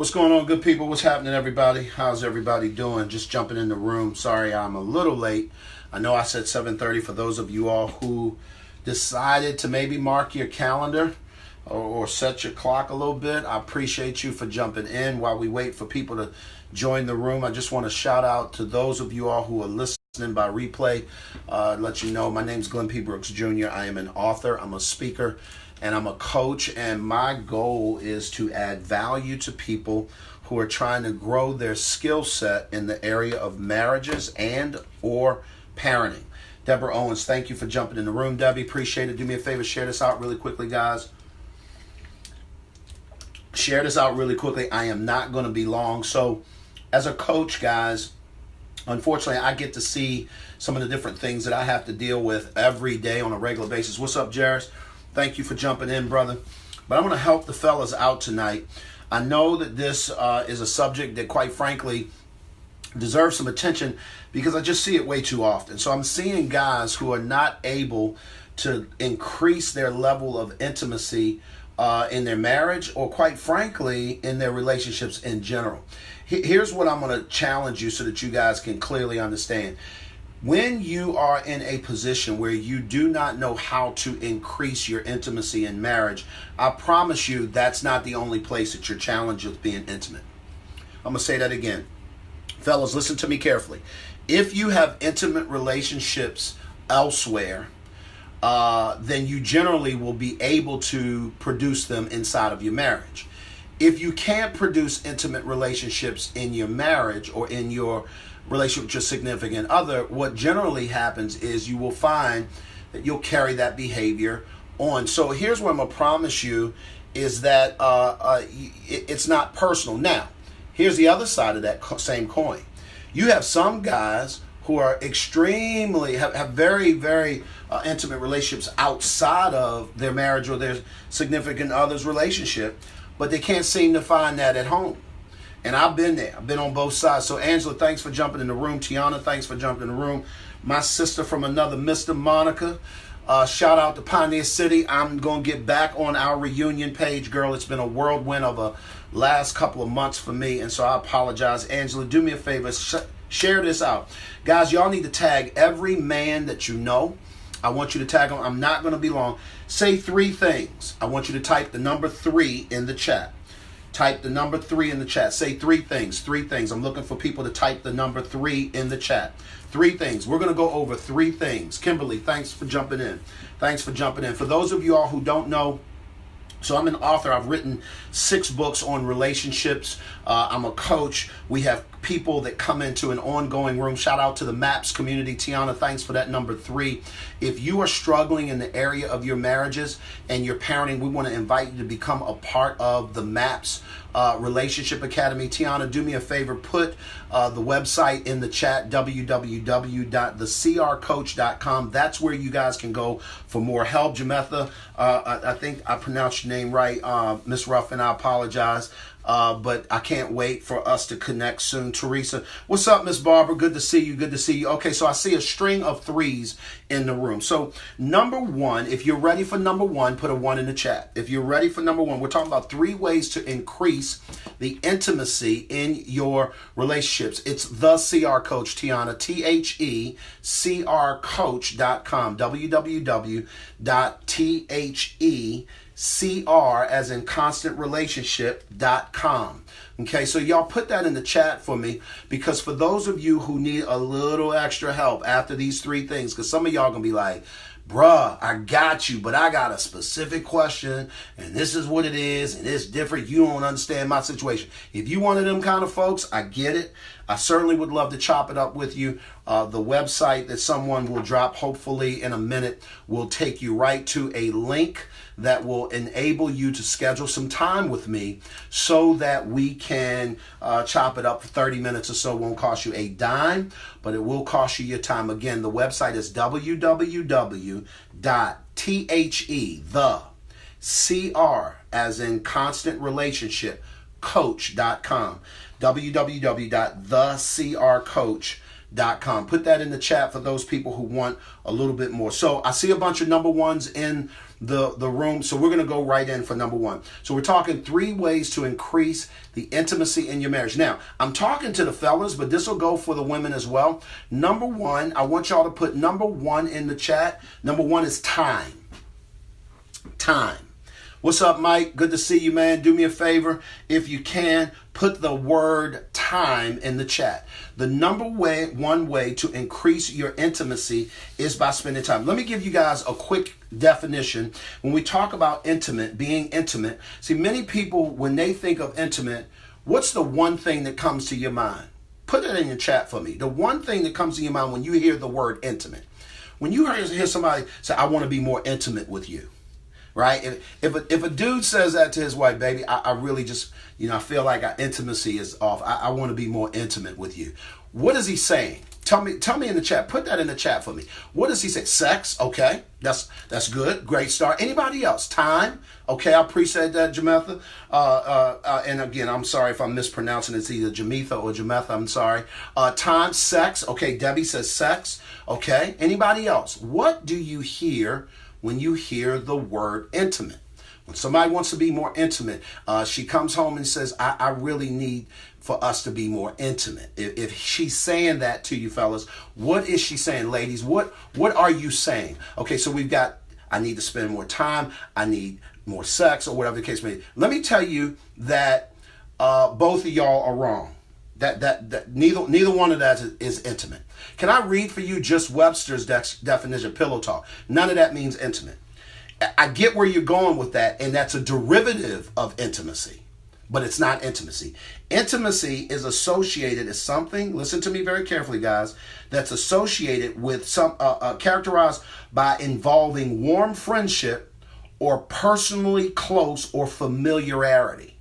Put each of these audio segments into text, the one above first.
What's going on, good people? What's happening, everybody? How's everybody doing? Just jumping in the room. Sorry, I'm a little late. I know I said 7:30 for those of you all who decided to maybe mark your calendar or set your clock a little bit. I appreciate you for jumping in while we wait for people to join the room. I just want to shout out to those of you all who are listening by replay. Let you know my name's Glenn P. Brooks Jr. I am an author. I'm a speaker. And I'm a coach, and my goal is to add value to people who are trying to grow their skill set in the area of marriages and or parenting. Deborah Owens, thank you for jumping in the room. Debbie, appreciate it. Do me a favor, share this out really quickly, guys. Share this out really quickly. I am not going to be long. So as a coach, guys, unfortunately, I get to see some of the different things that I have to deal with every day on a regular basis. What's up, Jairus? Thank you for jumping in, brother. But I'm going to help the fellas out tonight. I know that this is a subject that, quite frankly, deserves some attention because I just see it way too often. So I'm seeing guys who are not able to increase their level of intimacy in their marriage or, quite frankly, in their relationships in general. Here's what I'm going to challenge you so that you guys can clearly understand. When you are in a position where you do not know how to increase your intimacy in marriage, I promise you that's not the only place that you're challenged with being intimate. I'm going to say that again. Fellas, listen to me carefully. If you have intimate relationships elsewhere, then you generally will be able to produce them inside of your marriage. If you can't produce intimate relationships in your marriage or in your relationship with your significant other, what generally happens is you will find that you'll carry that behavior on. So here's what I'm going to promise you is that it's not personal. Now, here's the other side of that same coin. You have some guys who are extremely, have very, very intimate relationships outside of their marriage or their significant other's relationship, but they can't seem to find that at home. And I've been there. I've been on both sides. So, Angela, thanks for jumping in the room. Tiana, thanks for jumping in the room. My sister from another Mr. Monica. Shout out to Pioneer City. I'm going to get back on our reunion page, girl. It's been a whirlwind of a last couple of months for me, and so I apologize. Angela, do me a favor. Share this out. Guys, y'all need to tag every man that you know. I want you to tag them. I'm not going to be long. Say 3 things. I want you to type the number 3 in the chat. Type the number 3 in the chat. Say 3 things. 3 things. I'm looking for people to type the number 3 in the chat. 3 things. We're going to go over 3 things. Kimberly, thanks for jumping in. Thanks for jumping in. For those of you all who don't know, so I'm an author. I've written 6 books on relationships. I'm a coach. We have people that come into an ongoing room. Shout out to the MAPS community. Tiana, thanks for that number 3. If you are struggling in the area of your marriages and your parenting, we want to invite you to become a part of the MAPS Relationship Academy. Tiana, do me a favor. Put the website in the chat, www.thecrcoach.com. That's where you guys can go for more help. Jametha, I think I pronounced your name right. Miss Ruffin, I apologize. But I can't wait for us to connect soon. Teresa, what's up, Miss Barbara? Good to see you. Good to see you. Okay, so I see a string of 3s in the room. So number 1, if you're ready for number 1, put a 1 in the chat. If you're ready for number 1, we're talking about 3 ways to increase the intimacy in your relationships. It's the CR Coach, Tiana, THECRcoach.com, www.THECR as in constantrelationship.com. Okay, so y'all put that in the chat for me, because for those of you who need a little extra help after these 3 things, because some of y'all gonna be like, bruh, I got you, but I got a specific question, and this is what it is, and it's different. You don't understand my situation. If you one of them kind of folks, I get it. I certainly would love to chop it up with you. The website that someone will drop, hopefully in a minute, will take you right to a link that will enable you to schedule some time with me so that we can chop it up for 30 minutes or so. It won't cost you a dime, but it will cost you your time. Again, the website is www.the, the CR as in constant relationship, coach.com. www.thecrcoach.com. Put that in the chat for those people who want a little bit more. So I see a bunch of number 1s in the room. So we're going to go right in for number one. So we're talking 3 ways to increase the intimacy in your marriage. Now, I'm talking to the fellas, but this will go for the women as well. Number one, I want y'all to put number one in the chat. Number one is time. Time. What's up, Mike? Good to see you, man. Do me a favor. If you can, put the word time in the chat. The one way to increase your intimacy is by spending time. Let me give you guys a quick definition. When we talk about being intimate, see, many people, when they think of intimate, what's the one thing that comes to your mind? Put it in your chat for me. The one thing that comes to your mind when you hear the word intimate. When you hear somebody say, I want to be more intimate with you. Right? If a dude says that to his wife, baby, I really just, I feel like our intimacy is off. I want to be more intimate with you. What is he saying? Tell me in the chat. Put that in the chat for me. What does he say? Sex? Okay. That's good. Great start. Anybody else? Time? Okay. I appreciate that, Jametha. And again, I'm sorry if I'm mispronouncing it. It's either Jametha or Jametha. I'm sorry. Time, sex. Okay. Debbie says sex. Okay. Anybody else? What do you hear when you hear the word intimate? When somebody wants to be more intimate, she comes home and says, I really need for us to be more intimate. If she's saying that to you, fellas, what is she saying? Ladies, what are you saying? Okay, so we've got, I need to spend more time, I need more sex, or whatever the case may be. Let me tell you that both of y'all are wrong. That neither one of that is intimate. Can I read for you just Webster's definition, pillow talk? None of that means intimate. I get where you're going with that, and that's a derivative of intimacy, but it's not intimacy. Intimacy is associated as something, listen to me very carefully, guys, that's associated with some, characterized by involving warm friendship or personally close or familiarity.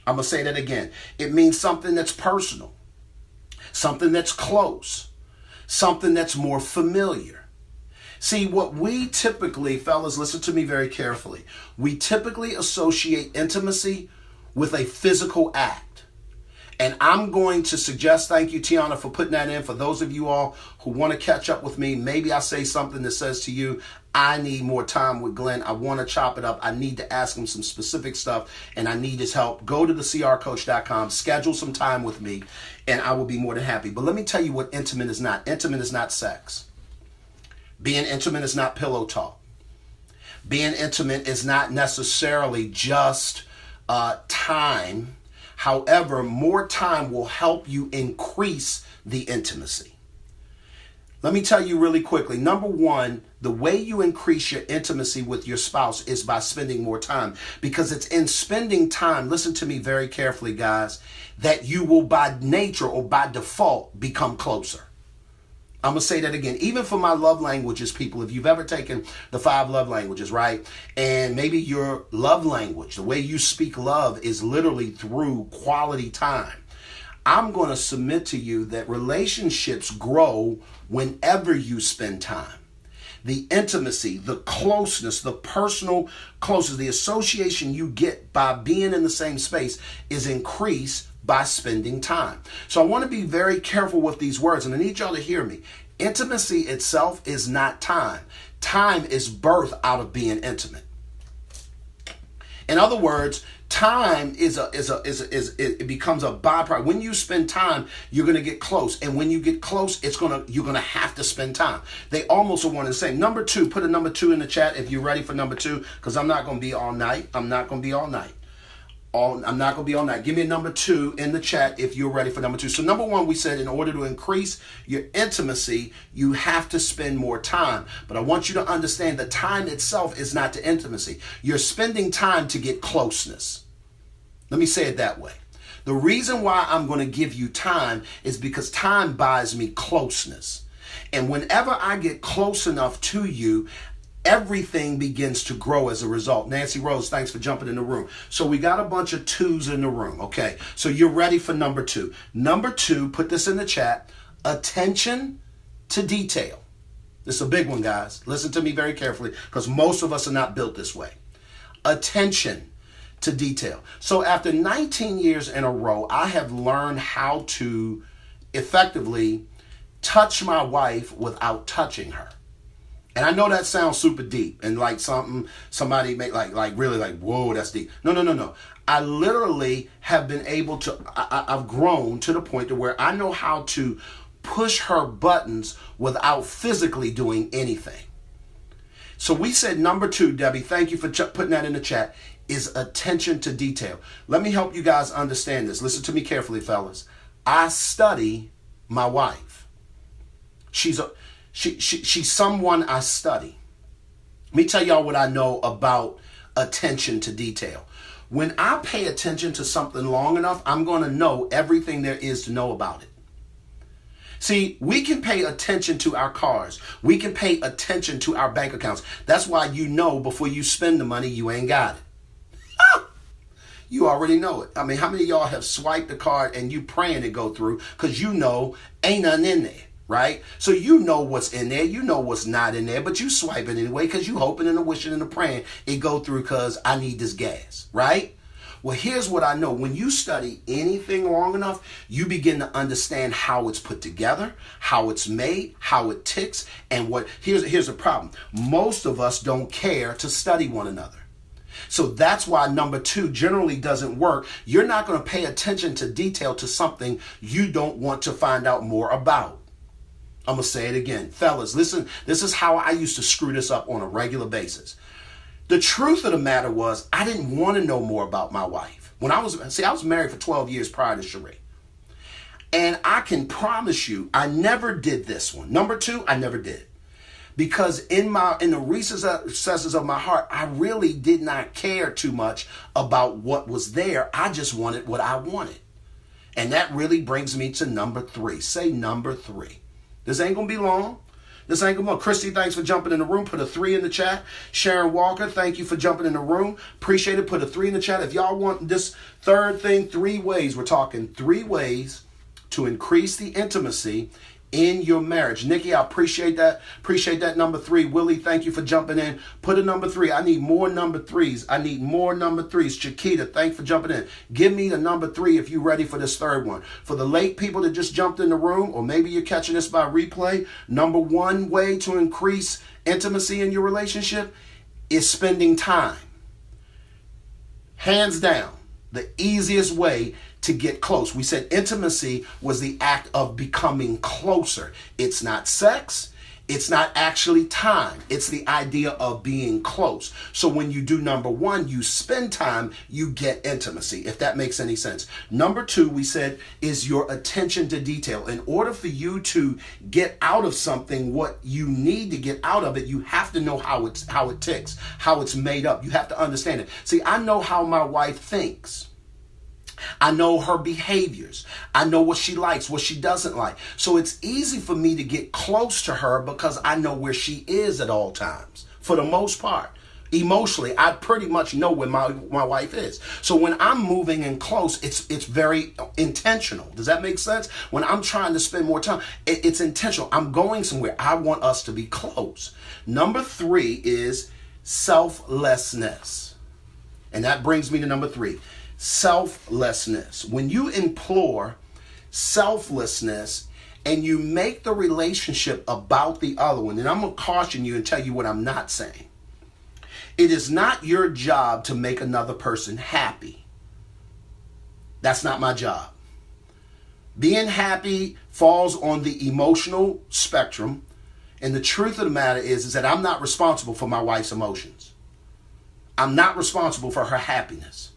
I'm going to say that again. It means something that's personal, something that's close, something that's more familiar. See, what we typically, fellas, listen to me very carefully. We typically associate intimacy with a physical act. And I'm going to suggest, thank you, Tiana, for putting that in. For those of you all who want to catch up with me, maybe I say something that says to you, I need more time with Glenn. I want to chop it up. I need to ask him some specific stuff, and I need his help. Go to thecrcoach.com, schedule some time with me, and I will be more than happy. But let me tell you what intimate is not. Intimate is not sex. Being intimate is not pillow talk. Being intimate is not necessarily just time. However, more time will help you increase the intimacy. Let me tell you really quickly. Number one, the way you increase your intimacy with your spouse is by spending more time. Because it's in spending time, listen to me very carefully, guys, that you will by nature or by default become closer. I'm going to say that again. Even for my love languages, people, if you've ever taken the 5 love languages, right? And maybe your love language, the way you speak love is literally through quality time. I'm going to submit to you that relationships grow whenever you spend time. The intimacy, the closeness, the personal closeness, the association you get by being in the same space is increased by spending time. So I want to be very careful with these words, and I need y'all to hear me. Intimacy itself is not time. Time is birth out of being intimate. In other words, time it becomes a byproduct. When you spend time, you're going to get close, and when you get close, you're going to have to spend time. They almost are one and the same. Number 2, put a number 2 in the chat if you're ready for number 2, because I'm not going to be all night. I'm not going to be all night. Give me a number 2 in the chat if you're ready for number 2. So number 1, we said in order to increase your intimacy, you have to spend more time. But I want you to understand that time itself is not the intimacy. You're spending time to get closeness. Let me say it that way. The reason why I'm going to give you time is because time buys me closeness. And whenever I get close enough to you, everything begins to grow as a result. Nancy Rose, thanks for jumping in the room. So we got a bunch of 2s in the room. Okay, so you're ready for number 2. Number 2, put this in the chat, attention to detail. This is a big one, guys. Listen to me very carefully, because most of us are not built this way. Attention to detail. So after 19 years in a row, I have learned how to effectively touch my wife without touching her. And I know that sounds super deep and like somebody make like really like, whoa, that's deep. No. I literally have been able to, I've grown to the point to where I know how to push her buttons without physically doing anything. So we said number 2, Debbie, thank you for putting that in the chat, is attention to detail. Let me help you guys understand this. Listen to me carefully, fellas. I study my wife. She's someone I study. Let me tell y'all what I know about attention to detail. When I pay attention to something long enough, I'm going to know everything there is to know about it. See, we can pay attention to our cars. We can pay attention to our bank accounts. That's why you know before you spend the money, you ain't got it. You already know it. I mean, how many of y'all have swiped the card and you praying it go through because you know ain't nothing in there, right? So you know what's in there. You know what's not in there, but you swipe it anyway because you hoping and wishing and praying it go through because I need this gas, right? Well, here's what I know. When you study anything long enough, you begin to understand how it's put together, how it's made, how it ticks, and here's the problem. Most of us don't care to study one another. So that's why number 2 generally doesn't work. You're not going to pay attention to detail to something you don't want to find out more about. I'm going to say it again. Fellas, listen, this is how I used to screw this up on a regular basis. The truth of the matter was I didn't want to know more about my wife. I was married for 12 years prior to Sheree. And I can promise you, I never did this one. Number 2, I never did. Because in the recesses of my heart, I really did not care too much about what was there. I just wanted what I wanted. And that really brings me to number 3. Say number 3. This ain't going to be long. This ain't going to be long. Christy, thanks for jumping in the room. Put a 3 in the chat. Sharon Walker, thank you for jumping in the room. Appreciate it. Put a 3 in the chat. If y'all want this third thing, 3 ways. We're talking 3 ways to increase the intimacy in your marriage. Nikki, I appreciate that. Appreciate that. Number 3. Willie, thank you for jumping in. Put a number 3. I need more number 3s. I need more number 3s. Chiquita, thanks for jumping in. Give me the number 3 if you're ready for this third one. For the late people that just jumped in the room, or maybe you're catching this by replay, number 1 way to increase intimacy in your relationship is spending time. Hands down, the easiest way to get close. We said intimacy was the act of becoming closer. It's not sex. It's not actually time. It's the idea of being close. So when you do number 1, you spend time, you get intimacy, if that makes any sense. Number 2, we said, is your attention to detail. In order for you to get out of something what you need to get out of it, you have to know how it ticks, how it's made up. You have to understand it. See, I know how my wife thinks. I know her behaviors. I know what she likes, what she doesn't like. So it's easy for me to get close to her because I know where she is at all times, for the most part. Emotionally, I pretty much know where my wife is. So when I'm moving in close, it's very intentional. Does that make sense? When I'm trying to spend more time, it's intentional. I'm going somewhere. I want us to be close. Number 3 is selflessness. And that brings me to number 3. Selflessness. When you implore selflessness and you make the relationship about the other one, and I'm going to caution you and tell you what I'm not saying. It is not your job to make another person happy. That's not my job. Being happy falls on the emotional spectrum, and the truth of the matter is that I'm not responsible for my wife's emotions. I'm not responsible for her happiness.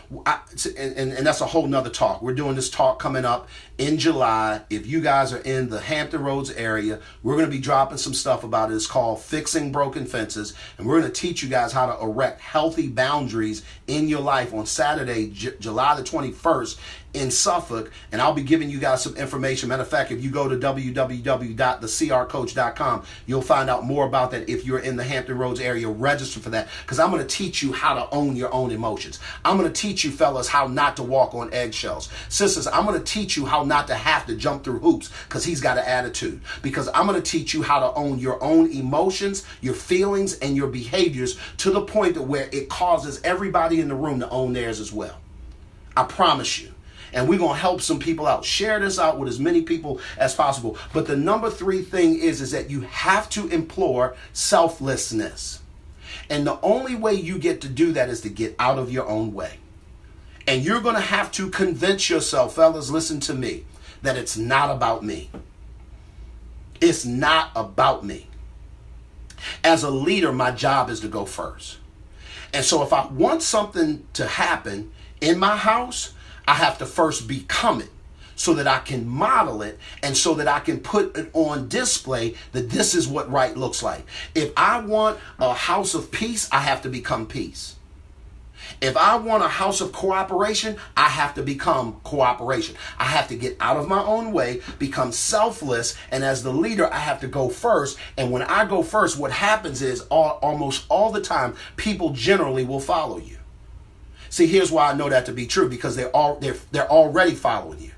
And that's a whole nother talk. We're doing this talk coming up in July. If you guys are in the Hampton Roads area, we're going to be dropping some stuff about it. It's called Fixing Broken Fences. And we're going to teach you guys how to erect healthy boundaries in your life on Saturday, July the 21st in Suffolk. And I'll be giving you guys some information. Matter of fact, if you go to www.thecrcoach.com, you'll find out more about that. If you're in the Hampton Roads area, register for that, because I'm going to teach you how to own your own emotions. I'm going to teach you fellas how not to walk on eggshells. Sisters, I'm going to teach you how not to have to jump through hoops because he's got an attitude. Because I'm going to teach you how to own your own emotions, your feelings, and your behaviors to the point that where it causes everybody in the room to own theirs as well. I promise you. And we're going to help some people out. Share this out with as many people as possible. But the number 3 thing is that you have to implore selflessness. And the only way you get to do that is to get out of your own way. And you're going to have to convince yourself, fellas, listen to me, that it's not about me. It's not about me. As a leader, my job is to go first. And so if I want something to happen in my house, I have to first become it so that I can model it and so that I can put it on display that this is what right looks like. If I want a house of peace, I have to become peace. If I want a house of cooperation, I have to become cooperation. I have to get out of my own way, become selfless, and as the leader, I have to go first. And when I go first, what happens is almost all the time, people generally will follow you. See, here's why I know that to be true, because they're already following you.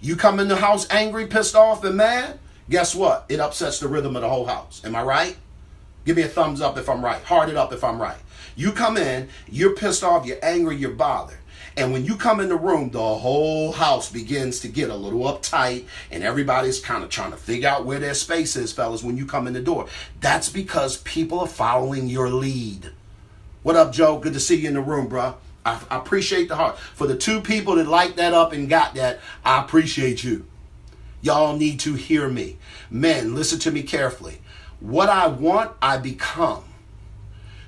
You come in the house angry, pissed off, and mad, guess what? It upsets the rhythm of the whole house. Am I right? Give me a thumbs up if I'm right. Heart it up if I'm right. You come in, you're pissed off, you're angry, you're bothered. And when you come in the room, the whole house begins to get a little uptight and everybody's kind of trying to figure out where their space is, fellas, when you come in the door. That's because people are following your lead. What up, Joe? Good to see you in the room, bro. I appreciate the heart. For the 2 people that liked that up and got that, I appreciate you. Y'all need to hear me. Men, listen to me carefully. What I want, I become.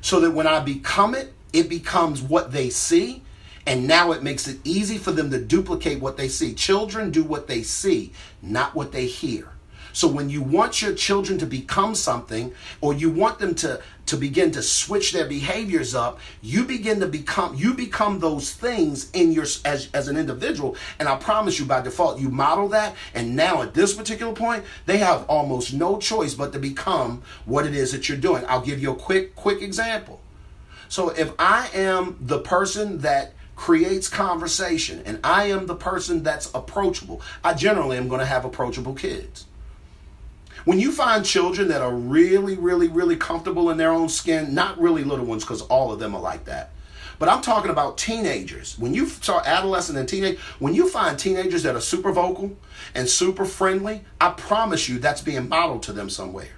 So that when I become it, it becomes what they see. And now it makes it easy for them to duplicate what they see. Children do what they see, not what they hear. So when you want your children to become something, or you want them to begin to switch their behaviors up, you become those things in your as an individual. And I promise you, by default, you model that. And now at this particular point, they have almost no choice but to become what it is that you're doing. I'll give you a quick example. So if I am the person that creates conversation and I am the person that's approachable, I generally am going to have approachable kids. When you find children that are really, really, really comfortable in their own skin, not really little ones, because all of them are like that, but I'm talking about teenagers. When you start adolescent and teenage, when you find teenagers that are super vocal and super friendly, I promise you that's being modeled to them somewhere.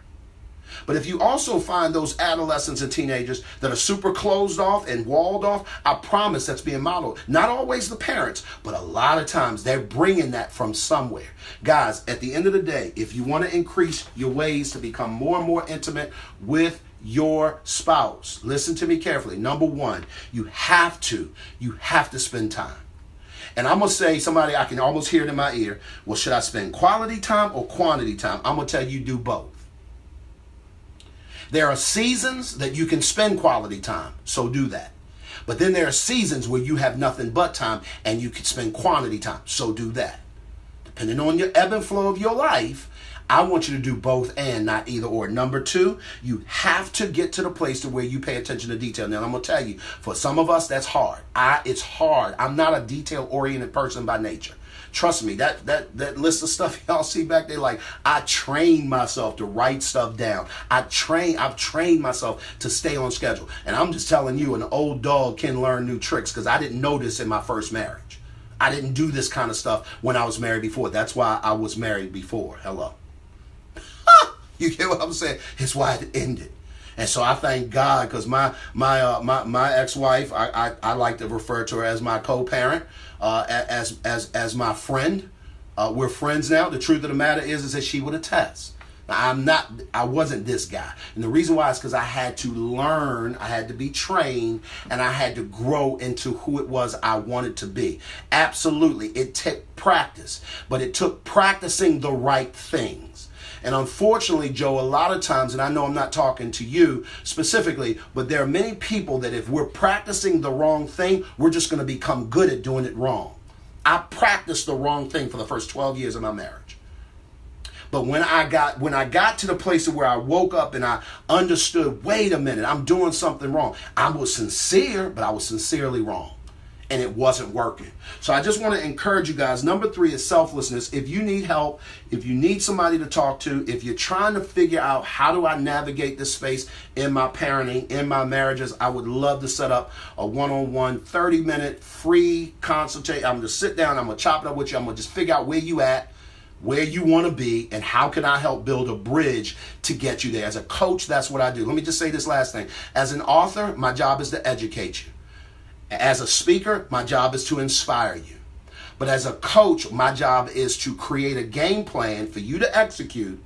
But if you also find those adolescents and teenagers that are super closed off and walled off, I promise that's being modeled. Not always the parents, but a lot of times they're bringing that from somewhere. Guys, at the end of the day, if you want to increase your ways to become more and more intimate with your spouse, listen to me carefully. Number 1, you have to spend time. And I'm going to say, somebody, I can almost hear it in my ear, well, should I spend quality time or quantity time? I'm going to tell you, do both. There are seasons that you can spend quality time, so do that. But then there are seasons where you have nothing but time and you can spend quantity time, so do that. Depending on your ebb and flow of your life, I want you to do both and not either or. Number 2, you have to get to the place to where you pay attention to detail. Now, I'm going to tell you, for some of us, that's hard. It's hard. I'm not a detail-oriented person by nature. Trust me, that list of stuff y'all see back there, like, I trained myself to write stuff down. I've trained myself to stay on schedule. And I'm just telling you, an old dog can learn new tricks, because I didn't know this in my first marriage. I didn't do this kind of stuff when I was married before. That's why I was married before. Hello. You get what I'm saying? It's why it ended. And so I thank God, because my ex-wife, I like to refer to her as my co-parent, as my friend. We're friends now. The truth of the matter is that she would attest. Now, I wasn't this guy. And the reason why is because I had to learn, I had to be trained, and I had to grow into who it was I wanted to be. Absolutely. It took practice, but it took practicing the right things. And unfortunately, Joe, a lot of times, and I know I'm not talking to you specifically, but there are many people that if we're practicing the wrong thing, we're just going to become good at doing it wrong. I practiced the wrong thing for the first 12 years of my marriage. But when I got to the place where I woke up and I understood, wait a minute, I'm doing something wrong. I was sincere, but I was sincerely wrong. and it wasn't working. So I just want to encourage you guys. Number 3 is selflessness. If you need help, if you need somebody to talk to, if you're trying to figure out how do I navigate this space in my parenting, in my marriages, I would love to set up a one-on-one 30-minute free consultation. I'm going to sit down, I'm going to chop it up with you. I'm going to just figure out where you at, where you want to be, and how can I help build a bridge to get you there. As a coach, that's what I do. Let me just say this last thing. As an author, my job is to educate you. As a speaker, my job is to inspire you. But as a coach, my job is to create a game plan for you to execute.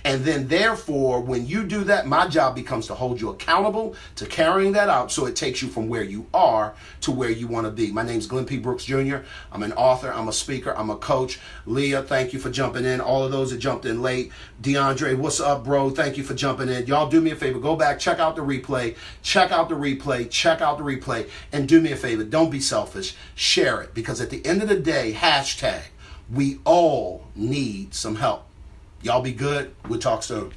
And then therefore, when you do that, my job becomes to hold you accountable to carrying that out so it takes you from where you are to where you want to be. My name's Glenn P. Brooks Jr. I'm an author, I'm a speaker, I'm a coach. Leah, thank you for jumping in. All of those that jumped in late. DeAndre, what's up, bro? Thank you for jumping in. Y'all do me a favor. Go back, check out the replay, check out the replay, and do me a favor. Don't be selfish. Share it, because at the end of the day, hashtag, we all need some help. Y'all be good. We'll talk soon.